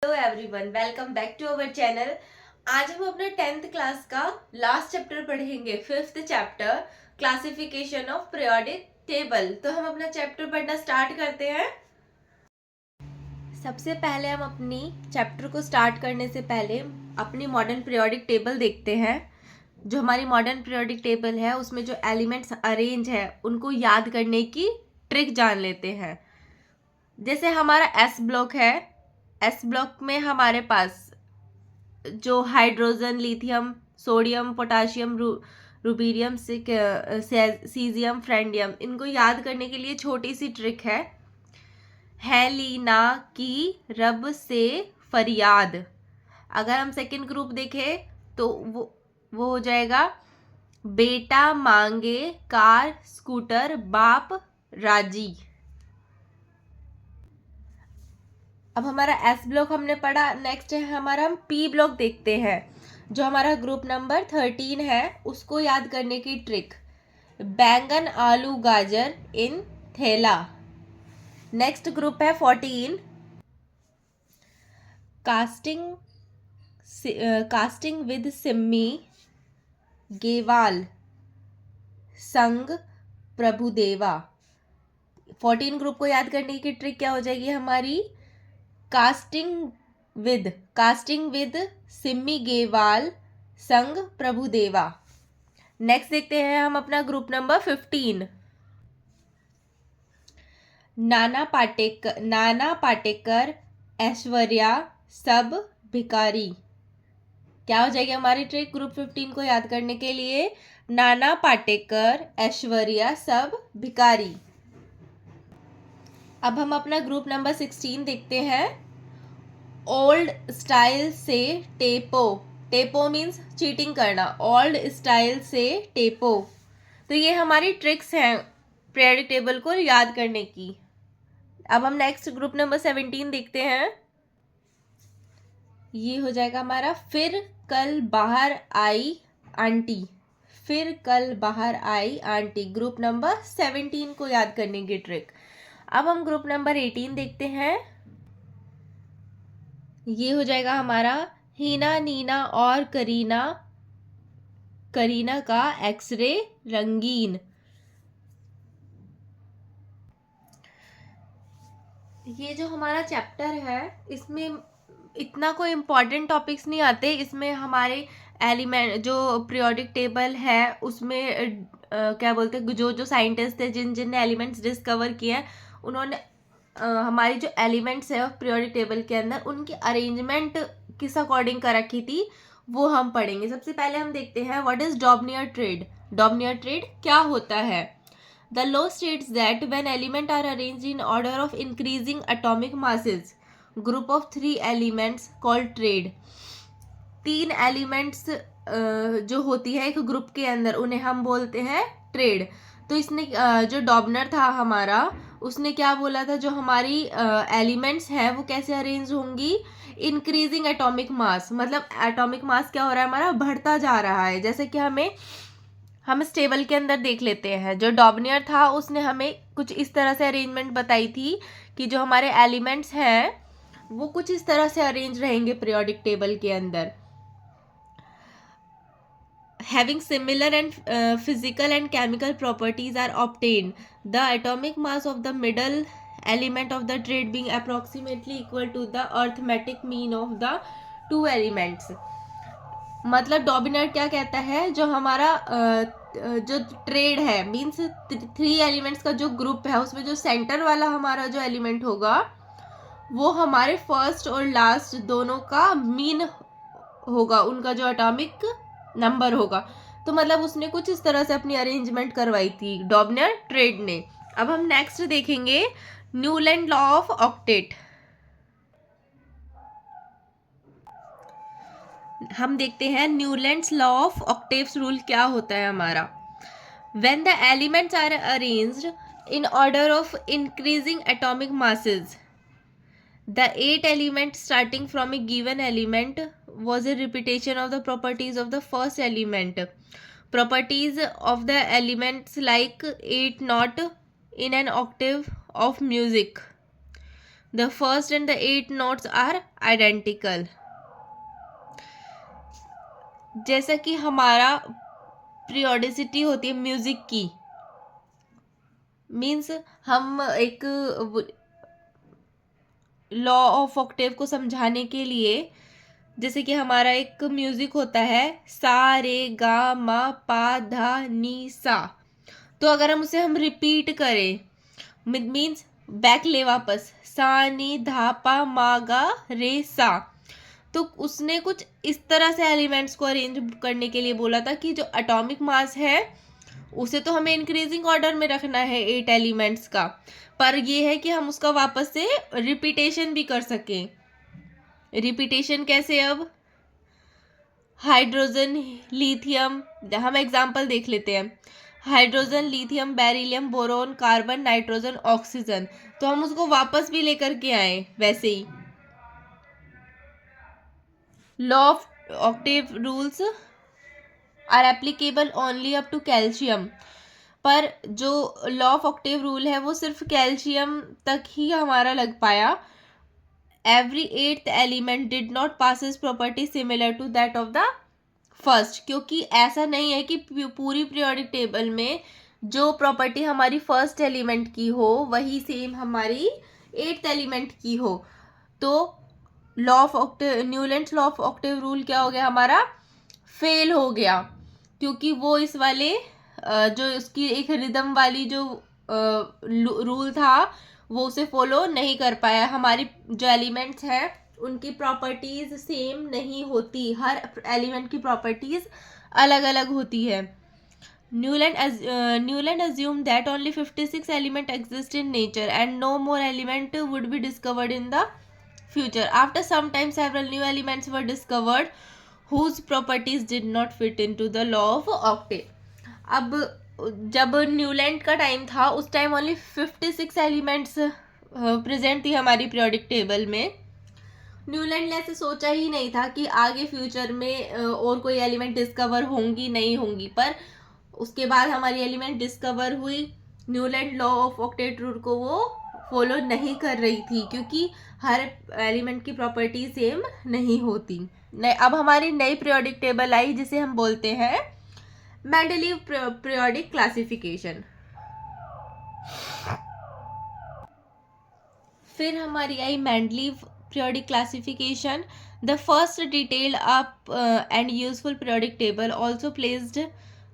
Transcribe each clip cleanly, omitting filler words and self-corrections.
Hello everyone, welcome back to our channel. आज हम अपने 10th क्लास का लास्ट चैप्टर पढ़ेंगे, 5th chapter classification of periodic table. तो हम अपना चैप्टर पढ़ना स्टार्ट करते हैं। सबसे पहले हम अपनी चैप्टर को स्टार्ट करने से पहले अपनी मॉडर्न पीरियोडिक टेबल देखते हैं। जो हमारी मॉडर्न पीरियोडिक टेबल है उसमें जो एलिमेंट्स अरेंज है उनको याद करने की ट्रिक जान लेते हैं। जैसे हमारा एस ब्लॉक है, एस ब्लॉक में हमारे पास जो hydrogen, lithium, sodium, potassium, rubidium, caesium, francium, इनको याद करने के लिए छोटी सी ट्रिक है लीना की रब से फरियाद। अगर हम सेकंड ग्रुप देखें तो वो हो जाएगा बेटा मांगे कार स्कूटर बाप राजी। अब हमारा एस ब्लॉक हमने पढ़ा। नेक्स्ट है हमारा, हम पी ब्लॉक देखते हैं। जो हमारा ग्रुप नंबर 13 है उसको याद करने की ट्रिक, बैंगन आलू गाजर इन थैला। नेक्स्ट ग्रुप है 14, कास्टिंग विद सिम्मी गेवाल संग प्रभुदेवा। 14 ग्रुप को याद करने की ट्रिक क्या हो जाएगी हमारी, कास्टिंग विद सिम्मी गेवाल संग प्रभुदेवा। नेक्स्ट देखते हैं हम अपना ग्रुप नंबर 15, नाना पाटेकर ऐश्वर्या सब भिकारी। क्या हो जाएगी हमारी ट्रिक ग्रुप 15 को याद करने के लिए, नाना पाटेकर ऐश्वर्या सब भिकारी। अब हम अपना ग्रुप नंबर 16 देखते हैं, ओल्ड स्टाइल से टेपो। टेपो मीन्स चीटिंग करना, ओल्ड स्टाइल से टेपो। तो ये हमारी ट्रिक्स हैं पीरियोडिक टेबल को याद करने की। अब हम नेक्स्ट ग्रुप नंबर 17 देखते हैं। ये हो जाएगा हमारा, फिर कल बाहर आई आंटी। फिर कल बाहर आई आंटी, ग्रुप नंबर 17 को याद करने की ट्रिक। अब हम ग्रुप नंबर 18 देखते हैं। ये हो जाएगा हमारा, हीना नीना और करीना का एक्सरे रंगीन। ये जो हमारा चैप्टर है इसमें इतना कोई इम्पोर्टेंट टॉपिक्स नहीं आते। इसमें हमारे एलिमेंट जो पीरियोडिक टेबल है उसमें क्या बोलते हैं, जो साइंटिस्ट थे जिन एलिमेंट्स डिस्कवर किए हैं उन्होंने हमारी जो एलिमेंट्स है पीरियोडिक टेबल के अंदर उनकी अरेंजमेंट किस अकॉर्डिंग कर रखी थी वो हम पढ़ेंगे। सबसे पहले हम देखते हैं what is Daubernier trade. Daubernier trade क्या होता है? The law states that when elements are arranged in order of increasing atomic masses, group of 3 elements called trade, 3 elements जो होती है एक ग्रुप के अंदर उन्हें हम बोलते हैं ट्रेड। तो इसने जो डॉबनर था हमारा उसने क्या बोला था, जो हमारी एलिमेंट्स हैं वो कैसे अरेंज होंगी, इंक्रीजिंग एटॉमिक मास। मतलब एटॉमिक मास क्या हो रहा है हमारा, बढ़ता जा रहा है। जैसे कि हम इस टेबल के अंदर देख लेते हैं, जो डॉबनियर था उसने हमें कुछ इस तरह से अरेंजमेंट बताई थी कि जो हमारे एलिमेंट्स हैं वो कुछ इस तरह से अरेंज रहेंगे पीरियोडिक टेबल के अंदर। Having similar and physical and chemical properties are obtained, the atomic mass of the middle element of the trade being approximately equal to the arithmetic mean of the two elements। मतलब डॉबिनर क्या कहता है, जो हमारा जो trade है means 3 elements का जो ग्रुप है उसमें जो सेंटर वाला हमारा जो एलिमेंट होगा वो हमारे फर्स्ट और लास्ट दोनों का मीन होगा, उनका जो एटॉमिक नंबर होगा। तो मतलब उसने कुछ इस तरह से अपनी अरेंजमेंट करवाई थी डॉबनियर ट्रेड ने। अब हम नेक्स्ट देखेंगे न्यूलैंड लॉ ऑफ ऑक्टेट। हम देखते हैं Newlands law of octaves rule क्या होता है हमारा। When the elements are arranged in order of increasing atomic masses, the 8 elements starting from a given element was a repetition of the properties of the first element. Properties of the elements like 8 not in an octave of music. The first and the 8 notes are identical. जैसा कि हमारा periodicity होती है music की, means हम एक law of Octave को समझाने के लिए, जैसे कि हमारा एक म्यूजिक होता है सा रे गा मा पा धा नी सा, तो अगर हम उसे रिपीट करें, मीन्स बैक ले वापस सा नी धा पा मा गा रे सा, तो उसने कुछ इस तरह से एलिमेंट्स को अरेंज करने के लिए बोला था कि जो एटॉमिक मास है उसे तो हमें इंक्रीजिंग ऑर्डर में रखना है 8 एलिमेंट्स का, पर ये है कि हम उसका वापस से रिपीटेशन भी कर सकें। रिपीटेशन कैसे? अब हाइड्रोजन लिथियम, हम एग्जांपल देख लेते हैं। Hydrogen lithium beryllium boron carbon nitrogen oxygen, तो हम उसको वापस भी लेकर के आए वैसे ही। Law of octave rules are applicable only up to calcium, पर जो लॉ ऑफ ऑक्टेव रूल है वो सिर्फ कैल्शियम तक ही हमारा लग पाया। Every 8th element did not passes property similar to that of the first, क्योंकि ऐसा नहीं है कि पूरी पीरियोडिक टेबल में जो प्रॉपर्टी हमारी फर्स्ट एलिमेंट की हो वही सेम हमारी 8th एलिमेंट की हो। तो law of Octave, Newlands law of Octave rule क्या हो गया हमारा? फेल हो गया, क्योंकि वो इस वाले जो उसकी एक रिदम वाली जो रूल था वो उसे फॉलो नहीं कर पाया। हमारी जो एलिमेंट्स हैं उनकी प्रॉपर्टीज सेम नहीं होती, हर एलिमेंट की प्रॉपर्टीज अलग अलग होती है। Newland assumed that only 56 elements exist in nature and no more element would be discovered in the future. After some time, several new elements were discovered whose properties did not fit into the law of octave. अब जब Newland का time था उस time only 56 elements present थी हमारी periodic table में। Newland ने ऐसे सोचा ही नहीं था कि आगे फ्यूचर में और कोई एलिमेंट डिस्कवर होंगी नहीं होंगी, पर उसके बाद हमारी एलिमेंट डिस्कवर हुई। Newland law of octet rule को वो फॉलो नहीं कर रही थी, क्योंकि हर एलिमेंट की प्रॉपर्टी सेम नहीं होती। अब हमारी नई पीरियोडिक टेबल आई जिसे हम बोलते हैं मेंडलीव पीरियोडिक क्लासिफिकेशन। फिर हमारी आई Mendeleev periodic classification. The first detailed up and useful periodic table also placed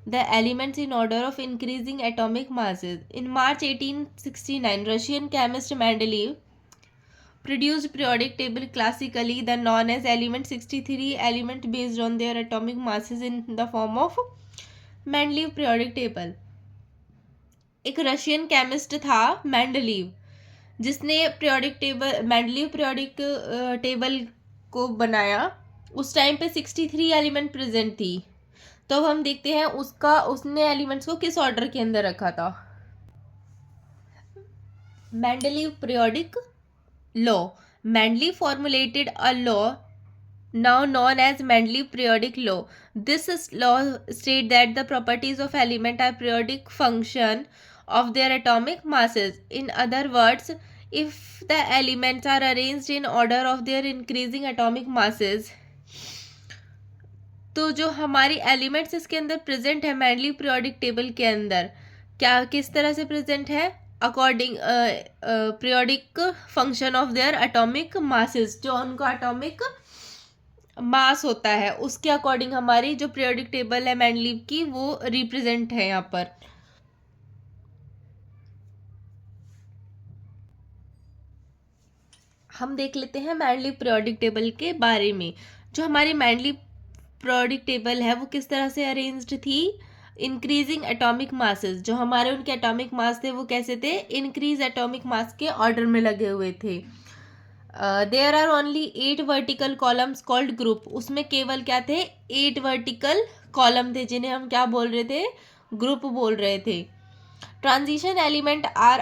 the elements in order of increasing atomic masses. In March 1869, Russian chemist Mendeleev produced periodic table classically the known as element 63 element based on their atomic masses in the form of Mendeleev periodic table. एक Russian chemist था Mendeleev, जिसने periodic table Mendeleev periodic table को बनाया। उस time पे 63 element present थी। तो हम देखते हैं उसने एलिमेंट्स को किस ऑर्डर के अंदर रखा था। Mendeleev periodic law, Mendeleev formulated a law now known as Mendeleev periodic law. This law states that the properties of element are periodic function of their atomic masses. In other words, if the elements are arranged in order of their increasing atomic masses, तो जो हमारी elements इसके अंदर present है Mendeleev periodic table के अंदर, क्या किस तरह से प्रेजेंट है? According periodic function of their atomic masses, जो उनका एटॉमिक मास होता है उसके अकॉर्डिंग हमारी जो पीरियोडिक टेबल है मेंडलीव की वो रिप्रेजेंट है यहाँ पर। हम देख लेते हैं मेंडलीव पीरियोडिक टेबल के बारे में। जो हमारी मेंडलीव पीरियोडिक टेबल है वो किस तरह से अरेंज्ड थी? इंक्रीजिंग एटॉमिक मासेस, जो हमारे उनके एटॉमिक मास थे वो कैसे थे? इंक्रीज एटॉमिक मास के ऑर्डर में लगे हुए थे। There are only 8 vertical columns called group, उसमें केवल क्या थे? 8 वर्टिकल कॉलम थे जिन्हें हम क्या बोल रहे थे? ग्रुप बोल रहे थे। Transition element are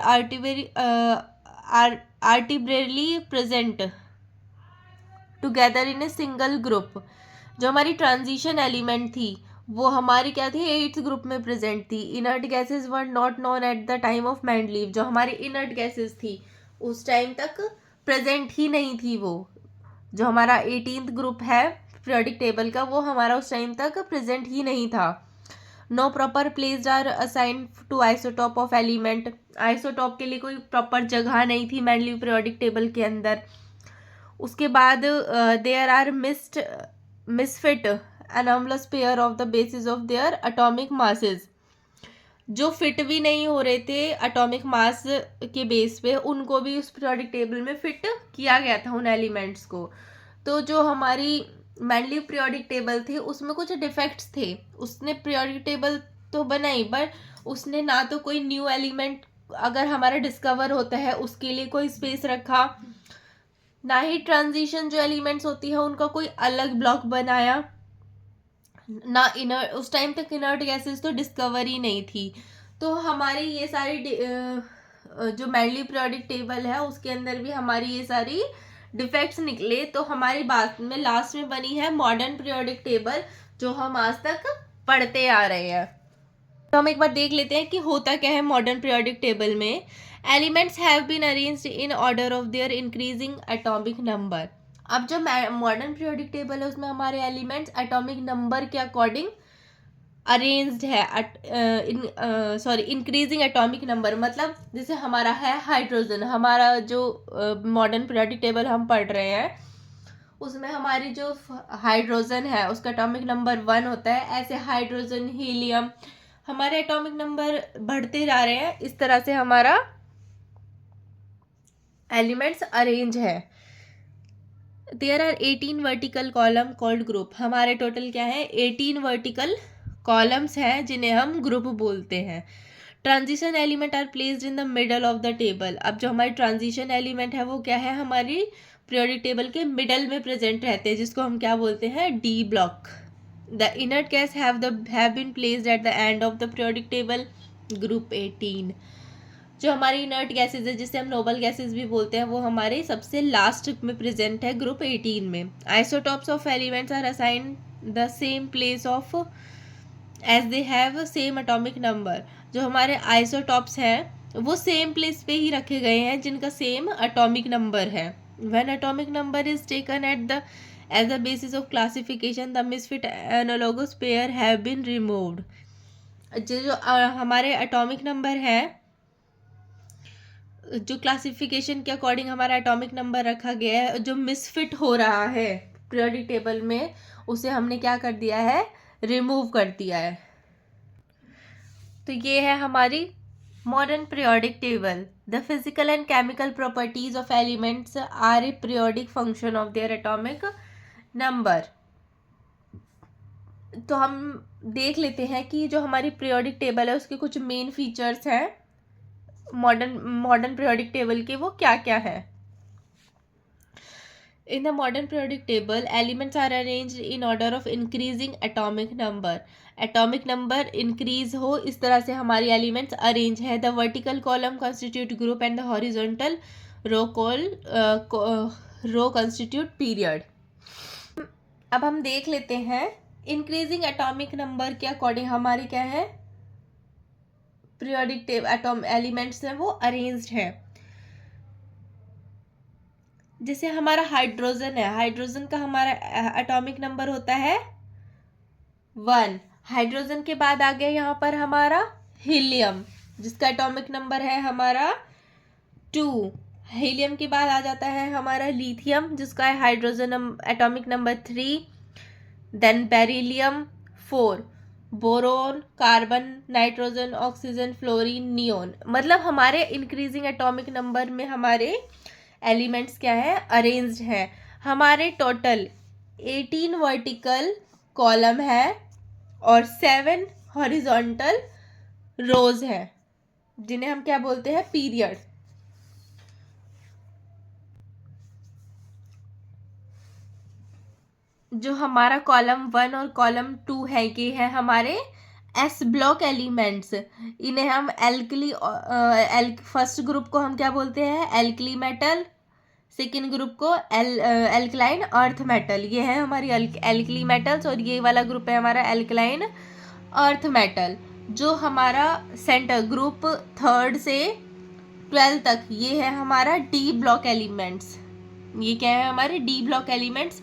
arbitrarily present together in a single group. जो हमारी ट्रांजिशन एलिमेंट थी वो हमारी क्या थी? 8th ग्रुप में प्रेजेंट थी। Inert gases were not known at the time of Mendeleev, जो हमारी इनर्ट गैसेज थी उस टाइम तक प्रेजेंट ही नहीं थी। वो जो हमारा 18th ग्रुप है पीरियोडिक टेबल का, वो हमारा उस टाइम तक प्रेजेंट ही नहीं था। No proper place are assign to isotope of element, isotope के लिए कोई प्रॉपर जगह नहीं थी मैंडलीव पीरियोडिक टेबल के अंदर। उसके बाद there are misfit anomalous pair of the basis of their atomic masses, जो फिट भी नहीं हो रहे थे एटॉमिक मास के बेस पे, उनको भी उस पीरियोडिक टेबल में फिट किया गया था उन एलिमेंट्स को। तो जो हमारी मैंडलीव पीरियोडिक टेबल थी उसमें कुछ डिफेक्ट्स थे। उसने पीरियोडिक टेबल तो बनाई, बट उसने ना तो कोई न्यू एलिमेंट अगर हमारा डिस्कवर होता है उसके लिए कोई स्पेस रखा, ना ही ट्रांजिशन जो एलिमेंट्स होती है उनका कोई अलग ब्लॉक बनाया, ना इनर्ट, उस टाइम तक इनर्ट गैसेस तो डिस्कवर ही नहीं थी। तो हमारी ये सारी जो मैंडलीव पीरियोडिक टेबल है उसके अंदर भी हमारी ये सारी डिफेक्ट्स निकले। तो हमारी बात में लास्ट में बनी है मॉडर्न पीरियोडिक टेबल, जो हम आज तक पढ़ते आ रहे हैं। तो हम एक बार देख लेते हैं कि होता क्या है मॉडर्न पीरियोडिक टेबल में। Elements have been arranged in order of their increasing atomic number. अब जो मॉडर्न पीरियोडिक टेबल है उसमें हमारे एलिमेंट्स एटॉमिक नंबर के अकॉर्डिंग अरेंज्ड है। इंक्रीजिंग एटॉमिक नंबर मतलब जैसे हमारा है हाइड्रोजन, हमारा जो मॉडर्न पीरियोडिक टेबल हम पढ़ रहे हैं उसमें हमारी जो हाइड्रोजन है उसका एटॉमिक नंबर 1 होता है। ऐसे हाइड्रोजन, हीलियम, हमारे एटॉमिक नंबर बढ़ते जा रहे हैं। इस तरह से हमारा एलिमेंट्स अरेंज है। There are 18 vertical column called group. हमारे टोटल क्या है 18 वर्टिकल कॉलम्स हैं जिन्हें हम ग्रुप बोलते हैं। Transition element are placed in the middle of the table. अब जो हमारी ट्रांजिशन एलिमेंट है वो क्या है, हमारी पीरियोडिक टेबल के मिडल में प्रेजेंट रहते हैं, जिसको हम क्या बोलते हैं D block. The inert gas have been placed at the end of the periodic table group 18। जो हमारी इनर्ट गैसेज है जिसे हम नोबल गैसेज भी बोलते हैं वो हमारे सबसे लास्ट में प्रेजेंट है ग्रुप 18 में। Isotopes of elements are assign the same place of as they have same atomic number. जो हमारे आइसोटॉप्स हैं वो सेम प्लेस पे ही रखे गए हैं जिनका सेम एटॉमिक नंबर है। When atomic number is taken at the as the basis of classification the misfit analogous pair have been removed. जो हमारे एटॉमिक नंबर है, जो क्लासिफिकेशन के अकॉर्डिंग हमारा एटॉमिक नंबर रखा गया है, जो मिसफिट हो रहा है पीरियोडिक टेबल में उसे हमने क्या कर दिया है, रिमूव कर दिया है। तो ये है हमारी modern periodic table. The physical and chemical properties of elements are a periodic function of their atomic number. तो हम देख लेते हैं कि जो हमारी पीरियोडिक टेबल है उसके कुछ मेन फीचर्स हैं मॉडर्न पीरियोडिक टेबल के, वो क्या क्या है। In the modern periodic table elements are arranged in order of increasing atomic number. Atomic number increase हो इस तरह से हमारी एलिमेंट्स अरेंज है। The vertical column constitute group and the horizontal row constitute period. अब हम देख लेते हैं इंक्रीजिंग एटॉमिक नंबर के अकॉर्डिंग हमारे क्या है पीरियोडिक टेबल एलिमेंट्स हैं वो अरेंज्ड है। जैसे हमारा हाइड्रोजन है, हाइड्रोजन का हमारा एटॉमिक नंबर होता है 1। हाइड्रोजन के बाद आ गया यहाँ पर हमारा हीलियम जिसका एटॉमिक नंबर है हमारा 2। हीलियम के बाद आ जाता है हमारा लिथियम जिसका है hydrogen atomic number 3। Then beryllium 4, boron, carbon, nitrogen, oxygen, fluorine, neon. मतलब हमारे इंक्रीजिंग एटॉमिक नंबर में हमारे एलिमेंट्स क्या है अरेंज्ड है। हमारे टोटल 18 वर्टिकल कॉलम है और 7 हॉरिजॉन्टल रोज है जिन्हें हम क्या बोलते हैं पीरियड। जो हमारा कॉलम 1 और कॉलम 2 है ये है हमारे एस ब्लॉक एलिमेंट्स। इन्हें हम फर्स्ट ग्रुप को हम क्या बोलते हैं एल्कली मेटल, सेकेंड ग्रुप को एल्कलाइन अर्थ मेटल। ये है हमारी एल्कली मेटल्स और ये वाला ग्रुप है हमारा एल्कलाइन अर्थ मेटल। जो हमारा सेंटर ग्रुप 3rd से 12 तक ये है हमारा डी ब्लॉक एलिमेंट्स। ये क्या है हमारे डी ब्लॉक एलिमेंट्स।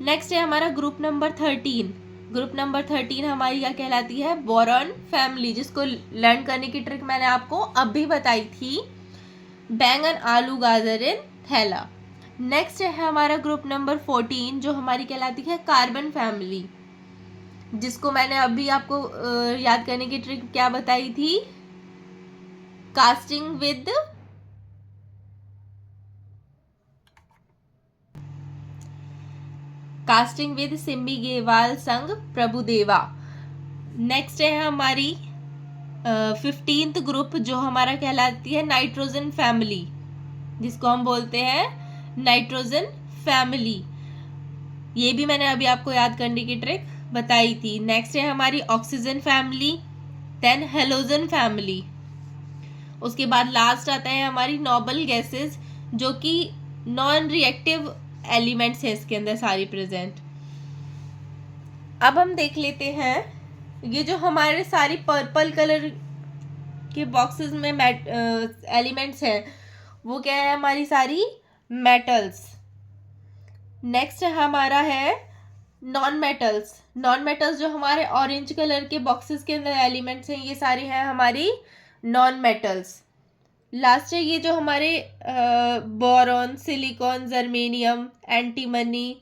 नेक्स्ट है हमारा ग्रुप नंबर 13। ग्रुप नंबर 13 हमारी क्या कहलाती है, बोरॉन फैमिली, जिसको लर्न करने की ट्रिक मैंने आपको अभी बताई थी, बैंगन आलू गाजर इन थैला। नेक्स्ट है हमारा ग्रुप नंबर 14 जो हमारी कहलाती है कार्बन फैमिली, जिसको मैंने अभी आपको याद करने की ट्रिक क्या बताई थी, कास्टिंग विद सिम्बी गेवाल संग प्रभुदेवा। नेक्स्ट है हमारी 15th ग्रुप जो हमारा कहलाती है नाइट्रोजन फैमिली, जिसको हम बोलते हैं नाइट्रोजन फैमिली। ये भी मैंने अभी आपको याद करने की ट्रिक बताई थी। नेक्स्ट है हमारी oxygen family, then halogen family. उसके बाद लास्ट आता है हमारी नोबल गैसेस, जो कि नॉन रिएक्टिव एलिमेंट्स है इसके अंदर सारी प्रेजेंट। अब हम देख लेते हैं ये जो हमारे सारी पर्पल कलर के बॉक्सेस में एलिमेंट्स हैं वो क्या है, हमारी सारी मेटल्स। नेक्स्ट हमारा है नॉन मेटल्स। नॉन मेटल्स जो हमारे ऑरेंज कलर के बॉक्सेस के अंदर एलिमेंट्स हैं ये सारी हैं हमारी नॉन मेटल्स। लास्ट है ये जो हमारे boron, silicon, germanium, antimony,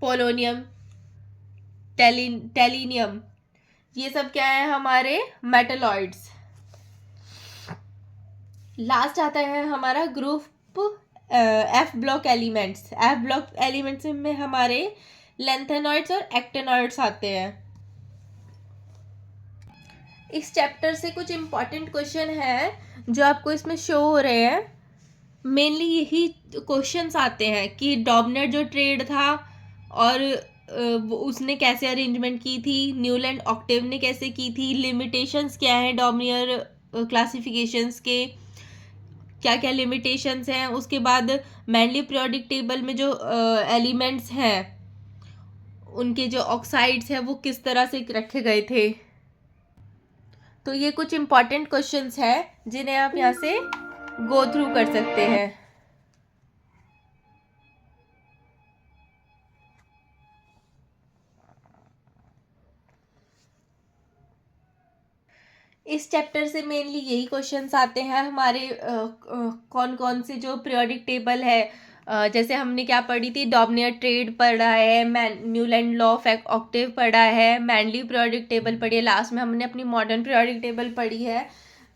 polonium, टेलिनियम, ये सब क्या है हमारे मेटलॉइड्स। लास्ट आता है हमारा group F block elements. F block elements में हमारे लेंथेनॉइड्स और एक्टेनॉइड्स आते हैं। इस चैप्टर से कुछ इम्पॉर्टेंट क्वेश्चन है जो आपको इसमें शो हो रहे हैं। मेनली यही क्वेश्चंस आते हैं कि डॉबनेट जो ट्रेड था और उसने कैसे अरेंजमेंट की थी, न्यूलैंड ऑक्टेव ने कैसे की थी, लिमिटेशंस क्या हैं डॉर्मियर क्लासिफिकेशंस के, क्या क्या लिमिटेशंस हैं। उसके बाद मैनली पीरियोडिक टेबल में जो एलिमेंट्स हैं उनके जो ऑक्साइड्स हैं वो किस तरह से रखे गए थे। तो ये कुछ इम्पॉर्टेंट क्वेश्चंस हैं जिन्हें आप यहाँ से गो थ्रू कर सकते हैं। इस चैप्टर से मेनली यही क्वेश्चंस आते हैं हमारे कौन कौन से जो पीरियोडिक टेबल है, जैसे हमने क्या पढ़ी थी, डॉर्मियर ट्रेड पढ़ा है, न्यूलैंड लॉ ऑफ ऑक्टेव पढ़ा है, मैनली पीरियोडिक टेबल पढ़ी है, लास्ट में हमने अपनी मॉडर्न पीरियोडिक टेबल पढ़ी है।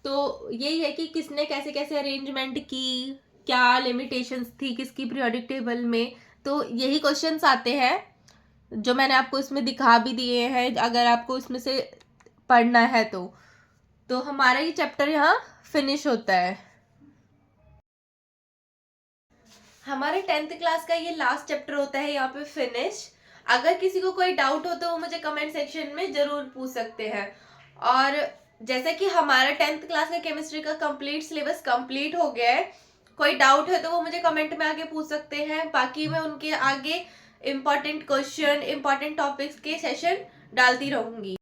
तो यही है कि किसने कैसे कैसे अरेंजमेंट की, क्या लिमिटेशंस थी किसकी पीरियोडिक टेबल में। तो यही क्वेश्चंस आते हैं जो मैंने आपको इसमें दिखा भी दिए हैं, अगर आपको इसमें से पढ़ना है तो हमारा ये चैप्टर यहाँ फिनिश होता है। हमारे 10th क्लास का ये लास्ट चैप्टर होता है यहाँ पे फिनिश। अगर किसी को कोई डाउट हो तो वो मुझे कमेंट सेक्शन में जरूर पूछ सकते हैं। और जैसा कि हमारा 10th क्लास का केमिस्ट्री का कंप्लीट सिलेबस कंप्लीट हो गया है, कोई डाउट है तो वो मुझे कमेंट में आके पूछ सकते हैं। बाकी मैं उनके आगे इम्पॉर्टेंट क्वेश्चन, इम्पॉर्टेंट टॉपिक्स के सेशन डालती रहूंगी।